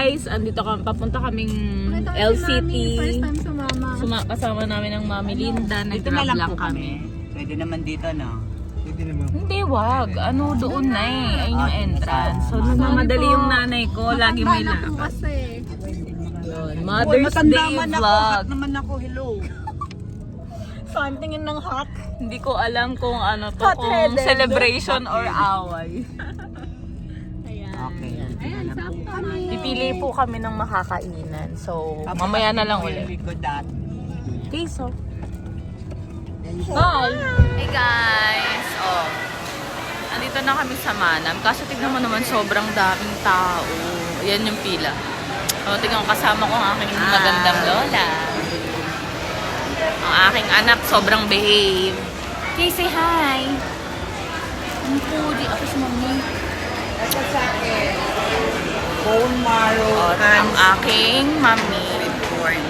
guys, andito kami, papunta kaming LCT. First time sumama. Kasama namin ang Mami Linda. Nag-grab lang kami. Pwede naman dito, no? Pwede naman. Hindi, wag. Ano, doon na eh. Ayun yung entrance. So, nagmamadali yung nanay ko. Lagi may Matanda na po lakad. kasi. Yun, Mother's Day vlog. naman ako, hello. Saan tingin ng hot? Hindi ko alam kung ano to, kung Hot-headed. celebration or away. Ayan. Okay. Ayan, sakto kami. Pipili po kami ng makakainan. So, mamaya na lang ulit. Okay, so. Bye! Hey guys! Oh, andito na kami sa Manam. Kaso tignan mo naman, sobrang daming tao. Ayan yung pila. O, tignan ko, kasama ko ang aking magandang lola. Ang aking anak, sobrang behave. Okay, say hi! Ang pudi. Ako si mami. Ito sa akin. Bone marrow. O, ang aking mami. Corn.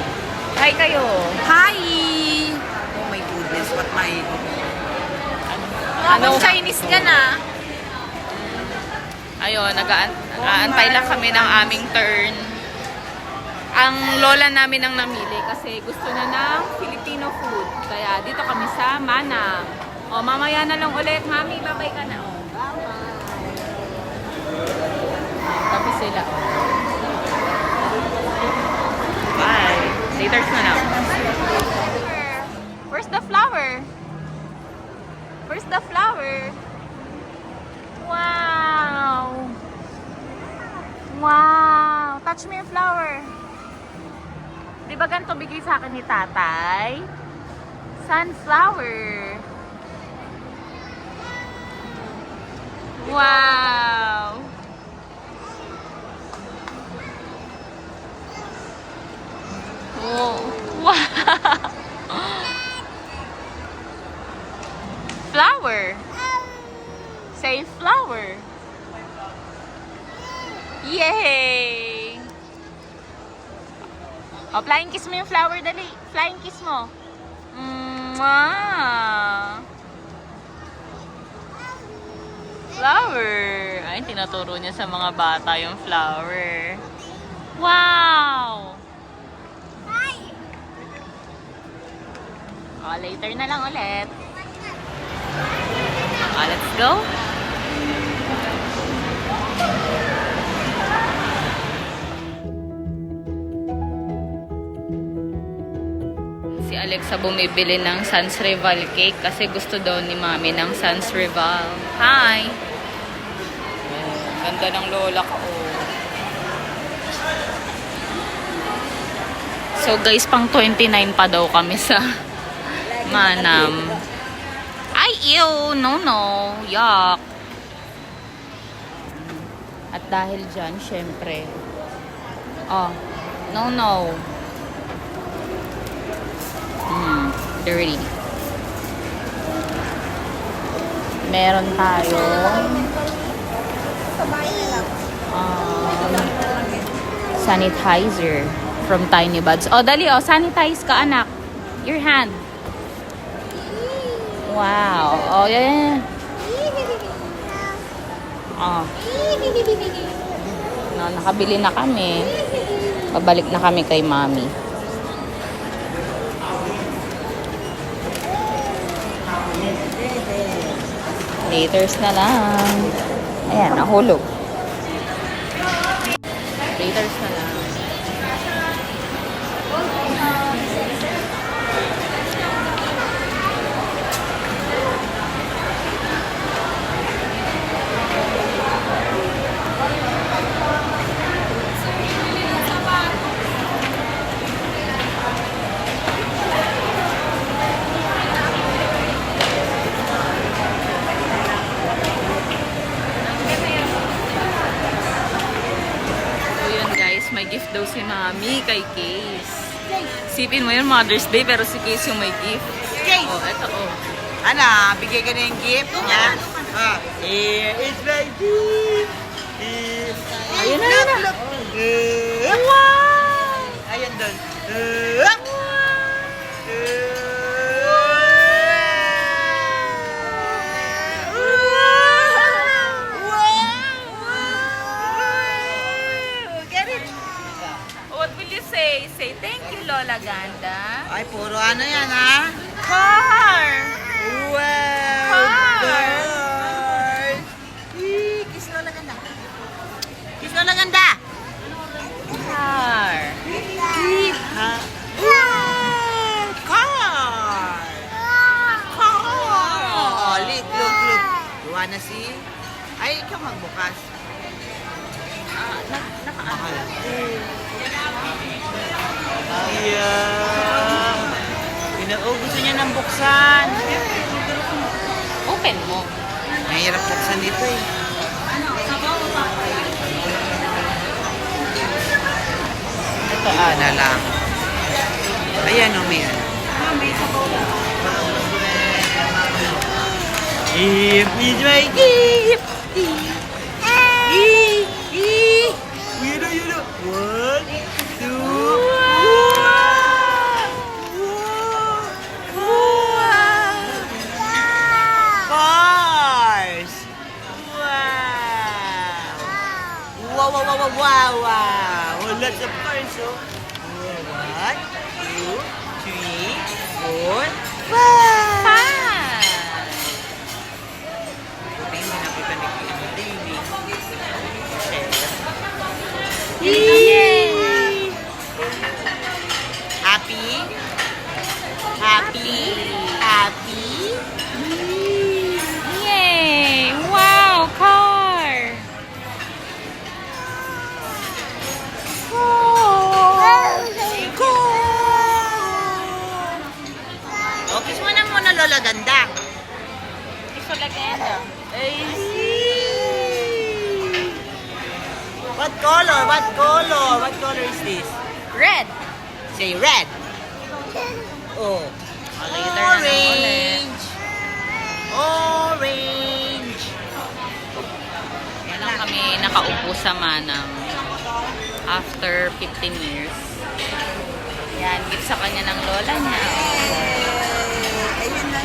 Hi kayo! Hi! Oh my goodness, what my... Ano? Chinese ka na? Ayun, nag-aantay lang kami ng aming turn. Ang lola namin ang namili kasi gusto na ng Filipino food. Kaya dito kami sa Manam. O, mamaya na lang ulit. Mami, babay ka na. O. Tapos sila. Bye. Laters na lang. Where's the flower? Where's the flower? Wow! Wow! Touch me yung flower. Di ba ganito bigay sa akin ni tatay? Sunflower. Wow! Oh, wow! Flower. Say flower. Yay! Oh, flying kiss mo yung flower, dali. Flying kiss mo. Mwah! Flower. Ay, tinuturo niya sa mga bata yung flower. Wow! Oh, later na lang ulit. Oh, let's go. Si Alexa bumibili ng Sans Rival cake kasi gusto daw ni Mami ng Sans Rival. Hi! Oh, ganda ng lola ko. So guys, pang 29 pa daw kami sa Manam. Ay, ew! No, no. Yuck. At dahil dyan, syempre. Oh, no, no. Dirty. Meron tayong sanitizer from Tiny Buds. Oh, dali, oh. Sanitize ka, anak. Your hand. Wow. Oh, yeah. Oh. No, nakabili na kami. Pabalik na kami kay Mami. Laters na lang. Ayan, nahulog. Laters na lang. May gift daw si Mami kay Case. Sipin mo yun, Mother's Day, pero si Case yung may gift. Case! Oh, eto, oh. Ana, bigay ka na yung gift niya. Here is my gift. Ayun na, ayun na. Wow! Ayan doon. say thank you, Lola Ganda. Ay, puro ano yan, ha? Car! Wow! Car! Guys! Kiss Lola Ganda. Kiss Lola Ganda! Car! Ha? Wow! Car! Car! Oh, look. You wanna see? Ay, ikaw magbukas. Mahal. Ayan. Gusto niya nang buksan. Open mo. Mahirap buksan dito eh. Ito na lang. Ayan o, may ano. Gift is my gift. You know. 1, 2, cars. Wow. Lots of cars, oh. 1, 2, 3, 4, 5. Hindi nakita ni Kuya Davey. Yay! Happy? Yay! Wow, car! O, kiss mo na muna, Lola Ganda. Ito lagenda. What color? What color is this? Red. Say red. Oh. Later na lang ulit. Orange. Yan lang kami nakaupo sa Manang after 15 years. Yan, gift sa kanya ng lola niya. Ayun na.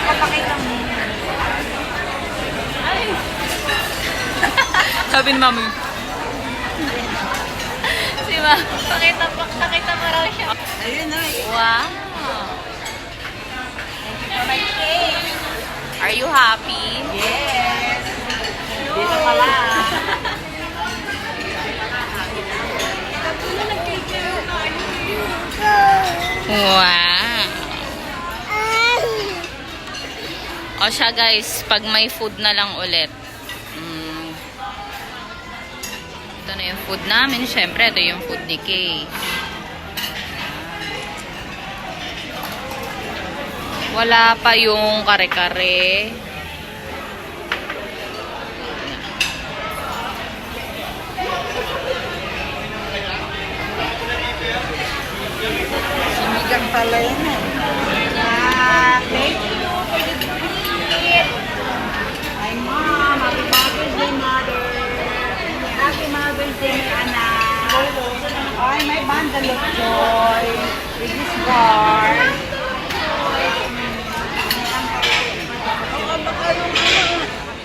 Papakita mo. Ay! Sabi ni Mami. Si Ma, pakita mo raw siya. Ayun na. Wow! Are you happy? Yes. Dito pala. Wow! O siya guys, pag may food na lang ulit. Ito na yung food namin. Siyempre, ito yung food ni Kay. Wala pa yung kare-kare. Sinigang pala yun. Thank you for the treat. Ay, Mom. Happy Mother's Day, Mother. Happy Mother's Day, anak. Ay, may bundle of joy with this card.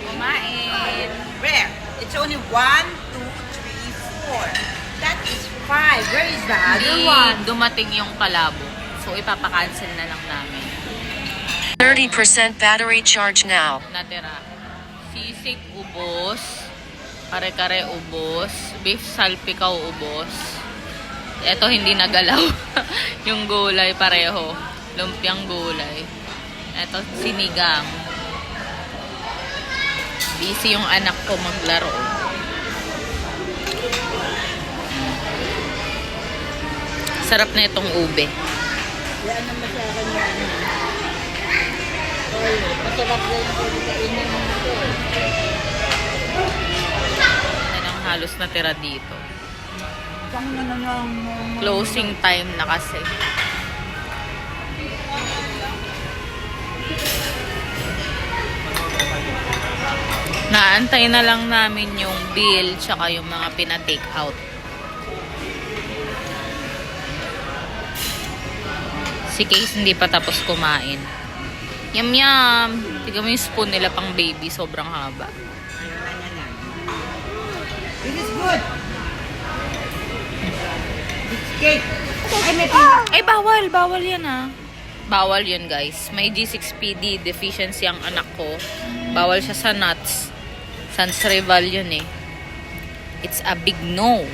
Kumain. Where? It's only 1, 2, 3, 4. That is 5. Where is the other Hindi one? dumating yung palabo. So, ipapakancel na lang namin. 30% battery charge now. Natira. Sisig ubos. Kare-kare ubos. Beef salpikaw ubos. Ito hindi nagalaw. Yung gulay pareho. Lumpiang gulay. Ito sinigang. Busy yung anak ko maglaro. Sarap na itong ube. Yan ang masarap niya. Oy, masarap na yung pagkainin mo ito. Yan ang halos natira dito. Saan na lang Closing time na kasi. Naantay na lang namin yung bill tsaka yung mga pina-take out. Si Case hindi pa tapos kumain. Yum yum! Tignan mo yung spoon nila pang baby. Sobrang haba. This is good. may pila. Ay, bawal. Bawal yan ah. Bawal yun guys. May G6PD deficiency ang anak ko. Bawal siya sa nuts. Sans rival yun eh. It's a big no.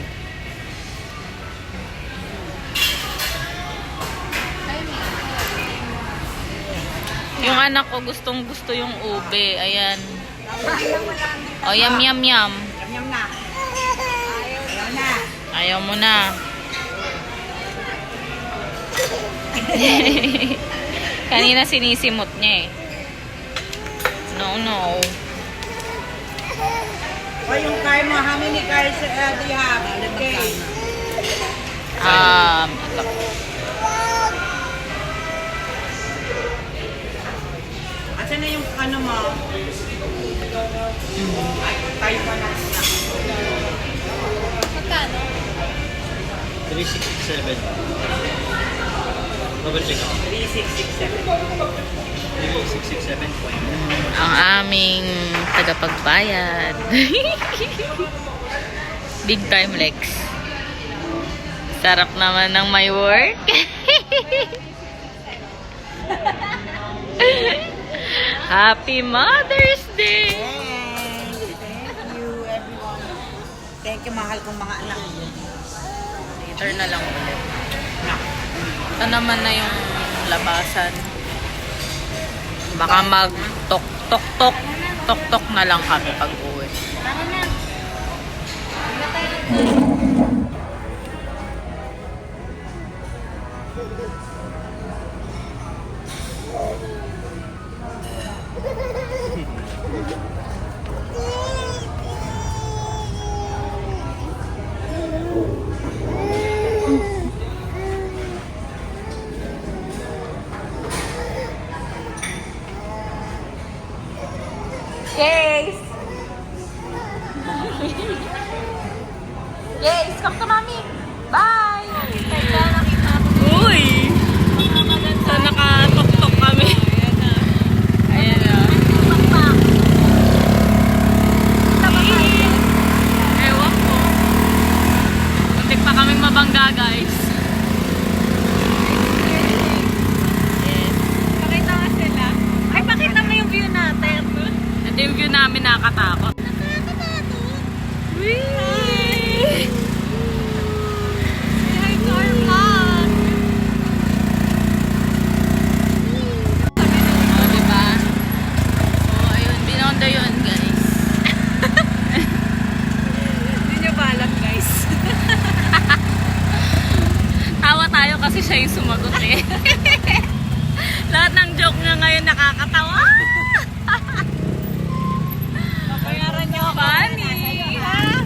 Yung anak ko gustong gusto yung ube. Ayan. O, yum. Yam na. Ayaw na. Ayaw mo na. Kanina sinisimot niya eh. No. O yung car mo, how many cars do you have? Okay. Ito. Asan na yung ano mo? Tayo pa na. Magkano? 3667. Double check ako. 3667. 3667. Ang aming tagapagbayad. Big time Lex. Sarap naman ng my work. Happy Mother's Day! Thank you everyone. Thank you mahal kong mga anak. Later na lang ulit. Ito naman na yung labasan. Baka mag-tok-tok na lang kami pag uwi. Tara na. Yes! Yes! Come to mommy! Bye! Teka, nakita ko. Uy! So, nakatok-tok kami. Ayan na. Ewan ko. Muntik pa kaming mabangga, guys. Yes. Pakita nga sila. Ay, pakita mo yung view natin. Ito yung view namin nakakatakot. Hi! Hi, Carmen! O, diba? So, ayun. Binondo yun, guys. Hindi nyo ba alam, guys? Tawa tayo kasi siya yung sumagot eh. Lahat ng joke niya ngayon nakakatawa. Bayaran nyo ako. Funny. Ha?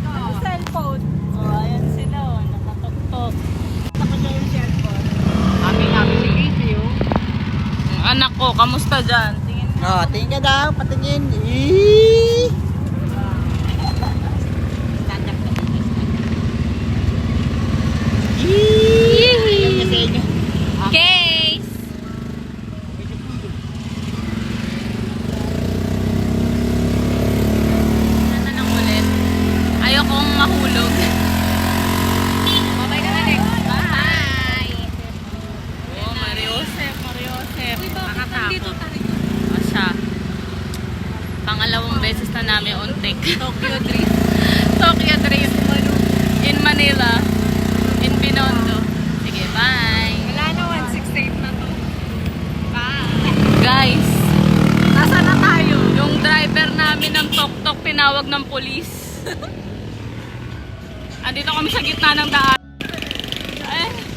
Ano cellphone? Oh, ayan sila. Oh, nakatok-tok. Ako na yung cellphone. Happy si Casey, oh. Anak ko, kamusta dyan? Tingin mo. Oh, tingin ka daw, patingin. Eee! Case! Ano nang ulit? Ayokong mahulog. Babay ka na, Lex. Bye! Oh, Mariosep. Uy, bakit nandito tayo? O siya. Pangalawang beses na namin untik. Tokyo Drift. Tokyo Drift. In Manila. In Binondo. Sige, bye! Wala na, 168 na to. Bye! Guys, Nasaan na tayo? yung driver namin ng tok-tok tinawag ng polis. Andito kami sa gitna ng daan. Eh.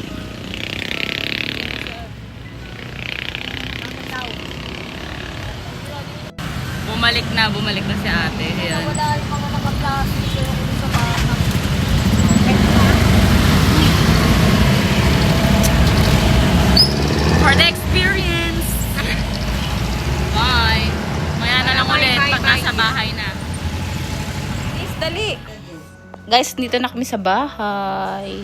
Bumalik na si ate. Ayan. Wala yung mga naka-plastic sa bata. For the experience. Bye. Maya na lang ulit pag nasa bahay na. Please, dali. Guys, dito na kami sa bahay.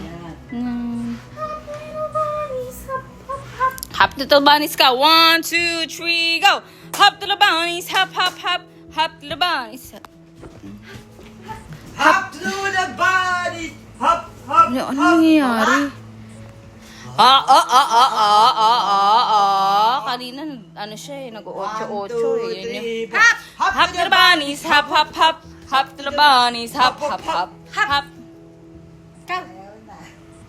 Hop to the bunnies, go. 1, 2, 3, go. Hop to the bunnies, hop, hop, hop. Hop to the bunnies. Hop to the body! Hop, hop, Ano nangyayari? Kanina, ano siya eh, nag-8-8 eh. Yun yung... Hop to the bunnies, hop, hop, hop. Hop to the bunnies, hop, hop, hop. Hop.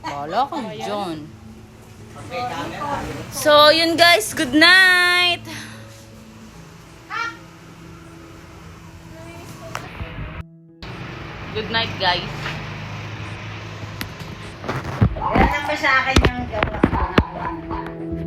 Wala kang John. So, yun guys, good night! Good night, guys. Yan lang ba sa akin yung gawa ko na